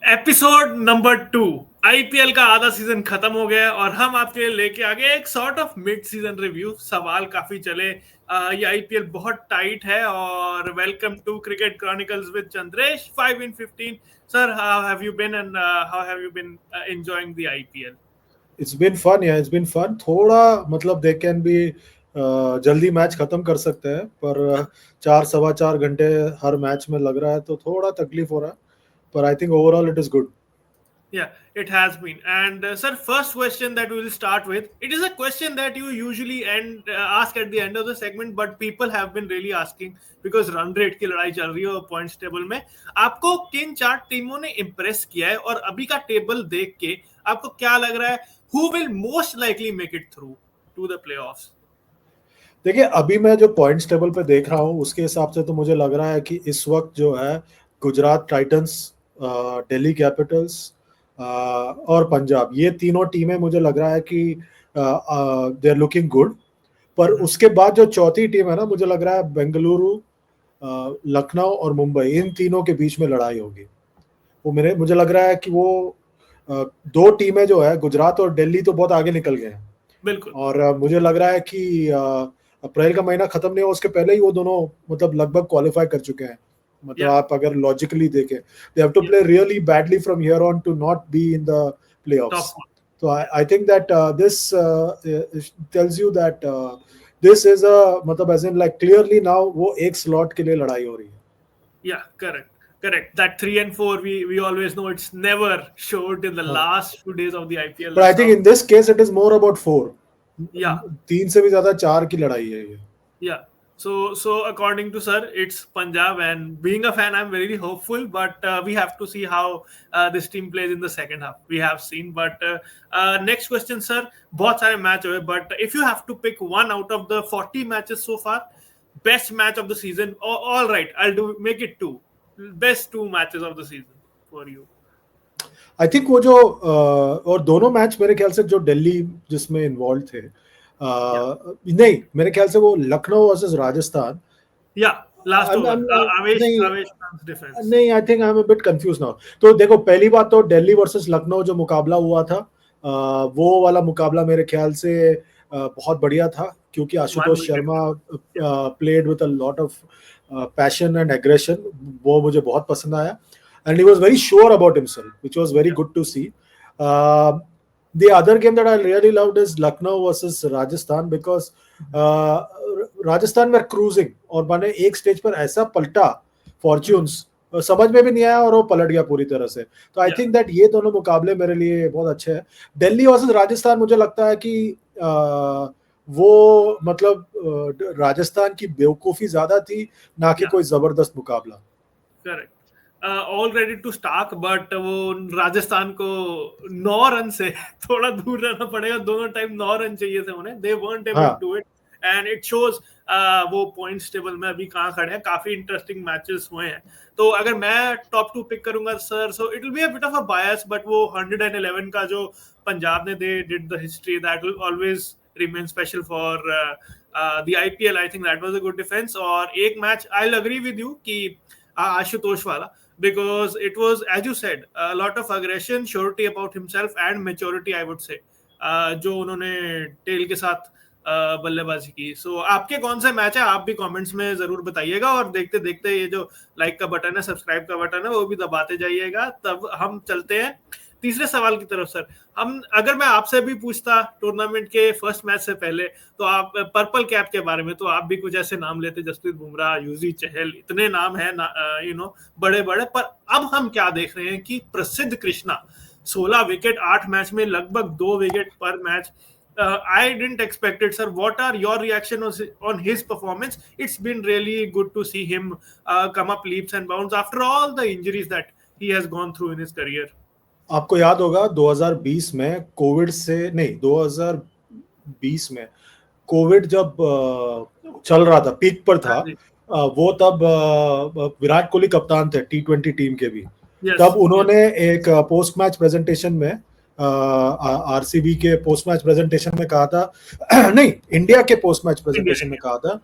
Episode number 2। IPL का आधा season खत्म हो गया है और हम आपके लिए लेके आ गए एक sort of mid season review. सवाल काफी चले, ये आईपीएल बहुत टाइट है। और welcome to cricket chronicles with Chandresh 5 in 15। Sir, how have you been and how have you been enjoying the IPL? It's been fun या इट्स बीन फन थोड़ा मतलब दे कैन बी जल्दी मैच खत्म कर सकते हैं पर 4 सवा 4 घंटे हर मैच में लग रहा है तो थोड़ा तकलीफ हो रहा है पर I think overall it is good. Yeah, it has been. And sir, first question that we will start with, it is a question that you usually ask at the end of the segment, but people have been really asking because run rate की लड़ाई चल रही है और points table में आपको किन 4 टीमों ने इम्प्रेस किया है और अभी का टेबल देख के आपको क्या लग रहा है, who will most likely make it through to the playoffs? देखिए अभी मैं जो पॉइंट्स टेबल पे देख रहा हूँ उसके हिसाब से तो मुझे लग रहा है कि इस वक्त जो है गुजरात टाइटंस, दिल्ली कैपिटल्स और पंजाब, ये तीनों टीमें मुझे लग रहा है कि दे आर लुकिंग गुड. पर उसके बाद जो चौथी टीम है ना, मुझे लग रहा है बेंगलुरु, लखनऊ और मुंबई, इन तीनों के बीच में लड़ाई होगी. वो मुझे लग रहा है कि वो दो टीमें जो है गुजरात और दिल्ली तो बहुत आगे निकल गए हैं. बिल्कुल. और मुझे लग रहा है कि अप्रैल का महीना खत्म नहीं हुआ उसके पहले ही वो दोनों मतलब लगभग क्वालिफाई कर चुके हैं. मतलब आप अगर लॉजिकली देखें, they have to play really badly from here on to not be in the playoffs. तो I think that this tells you that this is a मतलब edge in like clearly now वो एक slot के लिए लड़ाई हो रही है. Yeah, correct. That 3 and 4, we always know it's never showed in the last few days of the IPL. But I think in this case it is more about 4. Yeah. 3 से भी ज्यादा 4 की लड़ाई है ये. Yeah. So according to sir, it's Punjab, and being a fan, I'm very hopeful. But we have to see how this team plays in the second half. We have seen. But next question, sir. बहुत सारे match हुए, but if you have to pick one out of the 40 matches so far, best match of the season. All right, I'll make it 2. Best 2 matches of the season for you. I think वो जो और दोनों match मेरे ख्याल से जो दिल्ली जिसमें involve थे, नहीं मेरे ख्याल से वो Lucknow versus Rajasthan. Last over आवेश डिफेंस. नहीं, I think I am a bit confuse now. तो देखो, पहली बात तो दिल्ली वर्सेस लखनऊ जो मुकाबला हुआ था, वो वाला मुकाबला मेरे ख्याल से बहुत बढ़िया था क्योंकि Ashutosh Sharma played with a lot of passion and aggression. वो मुझे बहुत पसंद आया. And he was very sure about himself, which was very good to see. The other game that I really loved is Lucknow versus Rajasthan because Rajasthan were cruising और मैंने एक stage पर ऐसा पलटा फॉर्च्यून्स, समझ में भी नहीं आया और वो पलट गया पूरी तरह से. तो आई थिंक दैट ये दोनों मुकाबले मेरे लिए बहुत अच्छे हैं. दिल्ली वर्सेस राजस्थान मुझे लगता है कि वो मतलब राजस्थान की बेवकूफी ज्यादा थी, ना कि कोई जबरदस्त मुकाबला. Correct. All ready to start, but वो राजस्थान को 9 रन से थोड़ा दूर रहना पड़ेगा. दोनों टाइम 9 रन चाहिए थे उन्हें. दे weren't able to do it and it shows. वो पॉइंट्स टेबल में अभी कहाँ खड़े हैं. काफी इंटरेस्टिंग मैचेस हुए हैं. तो अगर मैं टॉप 2 पिक करूंगा sir, so it will be a bit of a bias, but वो 111 का जो पंजाब ने they did the history, that will always remain special for the IPL. I think that was a good defense. और एक match I'll agree with you कि आशुतोष वाला, because it was, as you said, a lot of aggression, surety about himself and maturity, I would say, जो उन्होंने tell के साथ बल्लेबाजी की. सो आपके कौन से मैच है आप भी कमेंट्स में जरूर बताइएगा. और देखते देखते ये जो लाइक का बटन है, सब्सक्राइब का बटन है, वो भी दबाते जाइएगा. तब हम चलते हैं तीसरे सवाल की तरफ. सर, हम अगर मैं आपसे भी पूछता टूर्नामेंट के फर्स्ट मैच से पहले, तो आप पर्पल कैप के बारे में, तो आप भी कुछ ऐसे नाम लेते, जसप्रीत बुमराह, युजवेंद्र चहल, इतने नाम है बड़े बड़े. पर अब हम क्या देख रहे हैं कि प्रसिद्ध कृष्णा 16 विकेट 8 मैच में, लगभग 2 विकेट पर match. I didn't expect it, sir. What are your reaction on his performance? It's been really good to see him come up leaps and bounds after all the injuries that he has gone through in his career. आपको याद होगा 2020 में Covid से नहीं 2020 में Covid जब चल रहा था, पीक पर था, वो तब विराट कोहली कप्तान थे T20 टीम के भी. तब उन्होंने एक पोस्ट मैच प्रेजेंटेशन में आरसीबी के पोस्ट मैच प्रेजेंटेशन में कहा था नहीं, इंडिया के पोस्ट मैच प्रेजेंटेशन में कहा था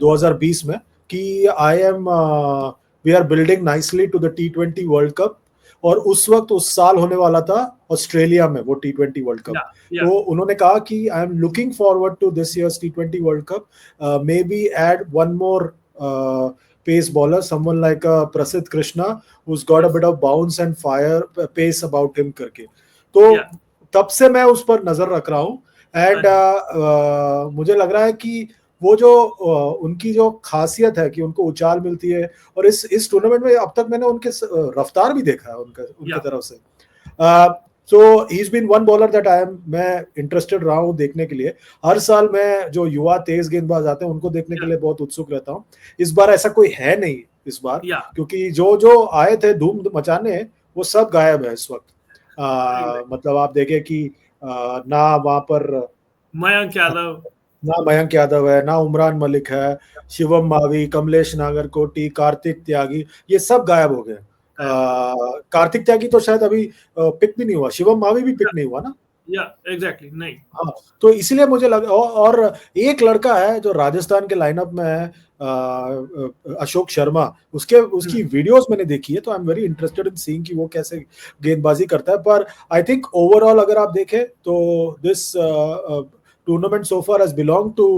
2020 में कि we are building nicely to the T20 world cup और उस वक्त उस साल होने वाला था ऑस्ट्रेलिया में वो T20 वर्ल्ड कप। तो उन्होंने कहा कि I am looking forward to this year's T20 world cup, maybe add one more pace bowler, someone like Prasidh Krishna, who's got a bit of bounce and fire pace about him करके। तो तब से मैं उस पर नजर रख रहा हूँ एंड मुझे लग रहा है कि वो जो उनकी जो खासियत है कि उनको उछाल मिलती है, और इस टूर्नामेंट में अब तक मैंने उनके रफ्तार भी देखा है उनकी तरफ से। So he is been one bowler that मैं इंटरेस्टेड रहा हूँ देखने के लिए। हर साल मैं जो युवा तेज गेंदबाज आते हैं उनको देखने के लिए बहुत उत्सुक रहता हूँ। इस बार ऐसा कोई है नहीं इस बार, क्योंकि जो आए थे धूम मचाने वो सब गायब है इस वक्त। मतलब आप देखें कि ना वहां पर मयंक यादव है, ना उमरान मलिक है, शिवम मावी, कमलेश नागरकोटी, कार्तिक त्यागी, ये सब गायब हो गए। कार्तिक त्यागी तो शायद अभी पिक भी नहीं हुआ, शिवम मावी भी पिक नहीं हुआ ना। एग्जैक्टली नहीं। हाँ, तो इसलिए मुझे लगा। और एक लड़का है जो राजस्थान के लाइनअप में है, अशोक शर्मा, उसकी वीडियोस मैंने देखी है, तो I am very interested in seeing कि वो कैसे गेंदबाजी करता है। पर आई थिंक ओवरऑल अगर आप देखें तो this tournament so far has belong to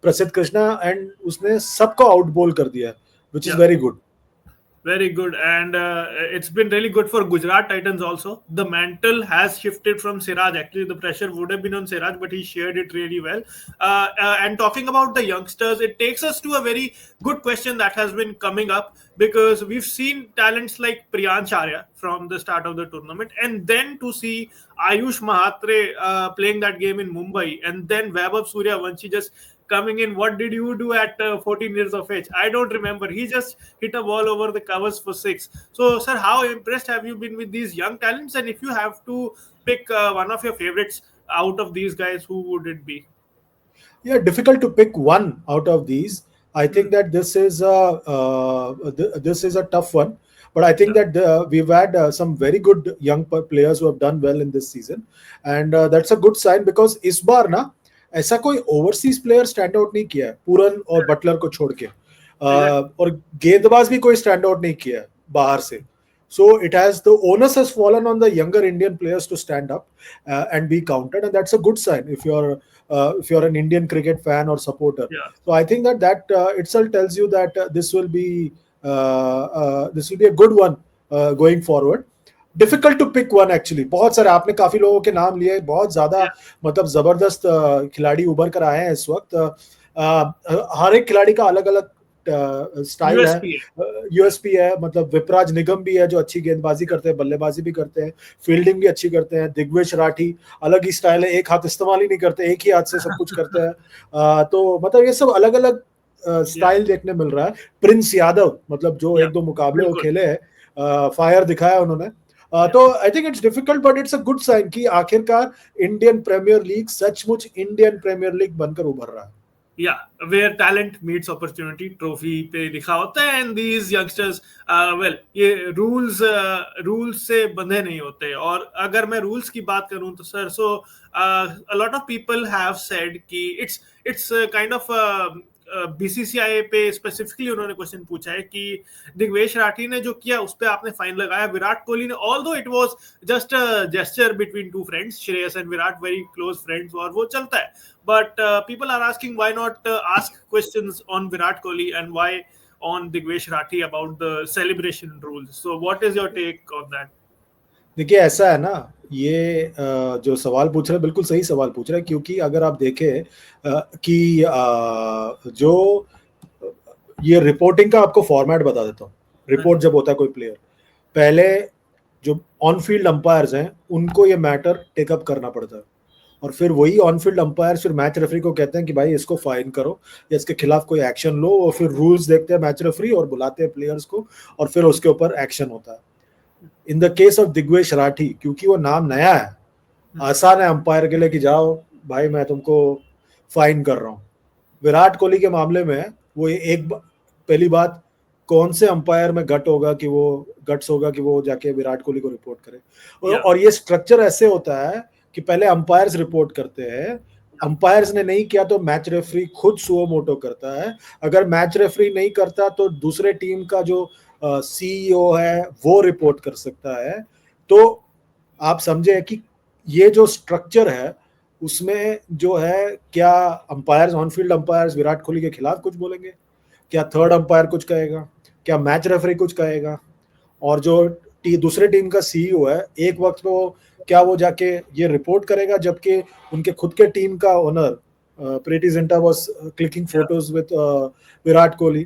Prasidh Krishna and उसने सबको आउट बॉल कर दिया, which is very good. Very good, and it's been really good for Gujarat Titans also. The mantle has shifted from Siraj. Actually, the pressure would have been on Siraj, but he shared it really well. And talking about the youngsters, it takes us to a very good question that has been coming up, because we've seen talents like Priyansh Arya from the start of the tournament, and then to see Ayush Mahatre playing that game in Mumbai, and then Vaibhav Suryavanshi just coming in. What did you do at 14 years of age? I don't remember. He just hit a ball over the covers for 6. So, sir, how impressed have you been with these young talents? And if you have to pick one of your favorites out of these guys, who would it be? Yeah, difficult to pick one out of these. I think that this is a tough one. But I think that we've had some very good young players who have done well in this season. And that's a good sign, because इस बार ना ऐसा कोई overseas player stand out नहीं किया है, पूरन और Buttler को छोड़ के, और गेंदबाज भी कोई स्टैंड आउट नहीं किया है बाहर से। So it has the onus has fallen on the younger Indian players to stand up and be counted, and that's a good sign if you are an Indian cricket fan और supporter. So I think that itself tells you that this will be a good one going forward. Difficult to pick one actually. बहुत सारे आपने काफी लोगों के नाम लिए, बहुत ज्यादा मतलब जबरदस्त खिलाड़ी उभर कर आए हैं इस वक्त। हर एक खिलाड़ी का अलग अलग स्टाइल है, यूएसपी है। मतलब विपराज निगम भी है जो अच्छी गेंदबाजी करते हैं, बल्लेबाजी भी करते हैं, फील्डिंग भी अच्छी करते हैं। दिग्विजय राठी अलग ही स्टाइल है, एक हाथ इस्तेमाल ही नहीं करते, एक ही हाथ से सब कुछ करते हैं। तो मतलब ये सब अलग अलग स्टाइल देखने मिल रहा है। प्रिंस यादव, मतलब जो एक दो मुकाबले वो खेले हैं, फायर दिखाया उन्होंने। तो I think it's difficult, but it's a good sign कि आखिरकार इंडियन प्रीमियर लीग सचमुच इंडियन प्रीमियर लीग बनकर उभर रहा है। where talent meets opportunity, trophy पे लिखा होता है, and these youngsters ये रूल्स से बंधे नहीं होते। और अगर मैं रूल्स की बात करूं तो sir, so a lot of people have said कि it's kind of बीसीसीआई पे स्पेसिफिकली उन्होंने क्वेश्चन पूछा है कि दिग्वेश राठी ने जो किया उस पे आपने फाइन लगाया, विराट कोहली ने, although it was just a gesture between two friends, Shreyas and Virat, very close friends, और वो चलता है। But people are asking why not ask questions on Virat Kohli and why on Digvesh Rathi about the celebration rules. So what is your take on that? देखिए, ऐसा है ना, ये जो सवाल पूछ रहे हैं बिल्कुल सही सवाल पूछ रहे हैं, क्योंकि अगर आप देखें कि जो ये रिपोर्टिंग का आपको फॉर्मेट बता देता हूँ। रिपोर्ट जब होता है कोई प्लेयर, पहले जो ऑन फील्ड अंपायर्स हैं उनको ये मैटर टेकअप करना पड़ता है, और फिर वही ऑन फील्ड अंपायर फिर मैच रेफरी को कहते हैं कि भाई इसको फाइन करो या इसके खिलाफ कोई एक्शन लो, और फिर रूल्स देखते हैं मैच रेफरी और बुलाते हैं प्लेयर्स को, और फिर उसके ऊपर एक्शन होता है। In the case of Digvesh Rathi, क्योंकि वो नाम नया है, आसान है अंपायर के लिए कि जाओ भाई मैं तुमको फाइन कर रहा हूँ। विराट कोहली के मामले में वो पहली बात, कौन से अंपायर में गट्स होगा कि वो जाके विराट कोहली को रिपोर्ट करे। और ये स्ट्रक्चर ऐसे होता है कि पहले अंपायर्स रिपोर्ट करते हैं, अंपायर्स ने नहीं किया तो मैच रेफरी खुद सुओ मोटो करता है, अगर मैच रेफरी नहीं करता तो दूसरे टीम का जो सीईओ है वो रिपोर्ट कर सकता है। तो आप समझे कि ये जो स्ट्रक्चर है उसमें जो है, क्या umpires, on field umpires Virat Kohli के खिलाफ कुछ बोलेंगे, क्या थर्ड अंपायर कुछ कहेगा, क्या मैच रेफरी कुछ कहेगा, और जो दूसरे टीम का सीईओ है एक वक्त वो क्या वो जाके ये रिपोर्ट करेगा, जबकि उनके खुद के टीम का owner Preity Zinta was clicking photos with Virat Kohli.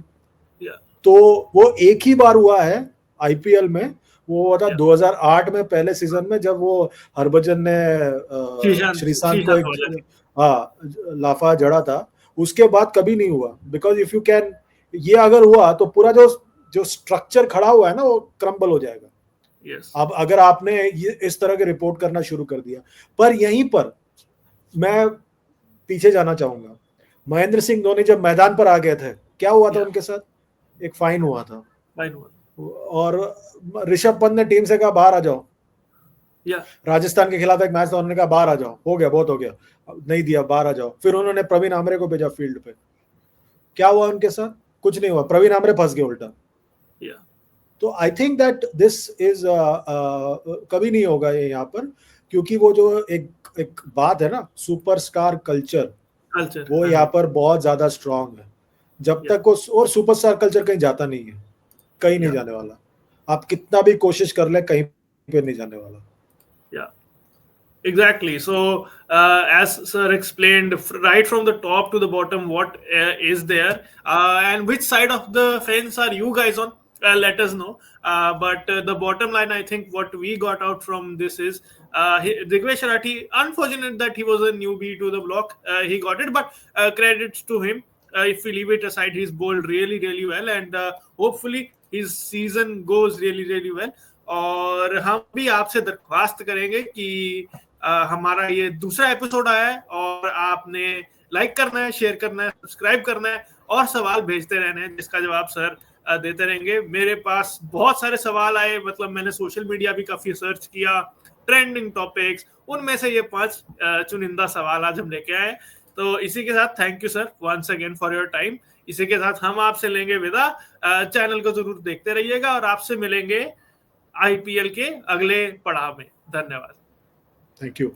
तो वो एक ही बार हुआ है आईपीएल में, वो हुआ था 2008 में पहले सीजन में, जब वो हरभजन ने श्रीशांत को एक लाफा जड़ा था। उसके बाद कभी नहीं हुआ, बिकॉज इफ यू कैन, ये अगर हुआ तो पूरा जो स्ट्रक्चर खड़ा हुआ है ना वो क्रम्बल हो जाएगा। अब अगर आपने ये इस तरह के रिपोर्ट करना शुरू कर दिया। पर यहीं पर मैं पीछे जाना चाहूंगा, महेंद्र सिंह धोनी जब मैदान पर आ गए थे क्या हुआ था उनके साथ? एक फाइन हुआ था, और ऋषभ पंत ने टीम से कहा बाहर आ जाओ। राजस्थान के खिलाफ एक मैच था, उन्होंने कहा बाहर आ जाओ, हो गया बहुत हो गया, नहीं दिया, बाहर आ जाओ। फिर उन्होंने प्रवीण आमरे को भेजा फील्ड पे, क्या हुआ उनके साथ? कुछ नहीं हुआ, प्रवीण आमरे फंस गए उल्टा। तो I think that this is कभी नहीं होगा ये यहाँ पर, क्योंकि वो जो एक बात है ना सुपरस्टार कल्चर, वो यहाँ पर बहुत ज्यादा स्ट्रांग है। जब तक वो, और सुपरस्टार कल्चर कहीं जाता नहीं है, कहीं नहीं जाने वाला। आप कितना भी कोशिश कर ले, कहीं पे नहीं जाने वाला। Exactly. So, as sir explained, right from the top to the bottom, what is there, and which side of the fence are you guys on? Let us know. But the bottom line, I think, what we got out from this is Digvesh Rathi. Unfortunate that he was a newbie to the block. He got it, but credits to him. If we leave it aside, he's bowled really, really well, and hopefully his season goes really, really well. और हम भी आपसे दरख्वास्त करेंगे कि हमारा ये दूसरा एपिसोड आया है और आपने लाइक करना है, शेयर करना है, सब्सक्राइब करना है और सवाल भेजते रहना है, जिसका जवाब सर देते रहेंगे। मेरे पास बहुत सारे सवाल आए, मतलब मैंने सोशल मीडिया भी काफी सर्च किया, ट्रेंडिंग टॉपिक्स, उनमें से ये 5 चुनिंदा सवाल आज हम लेके आए। तो इसी के साथ thank you sir once again for your time. इसी के साथ हम आपसे लेंगे विदा। चैनल को जरूर देखते रहिएगा और आपसे मिलेंगे आईपीएल के अगले पड़ाव में। धन्यवाद। Thank you.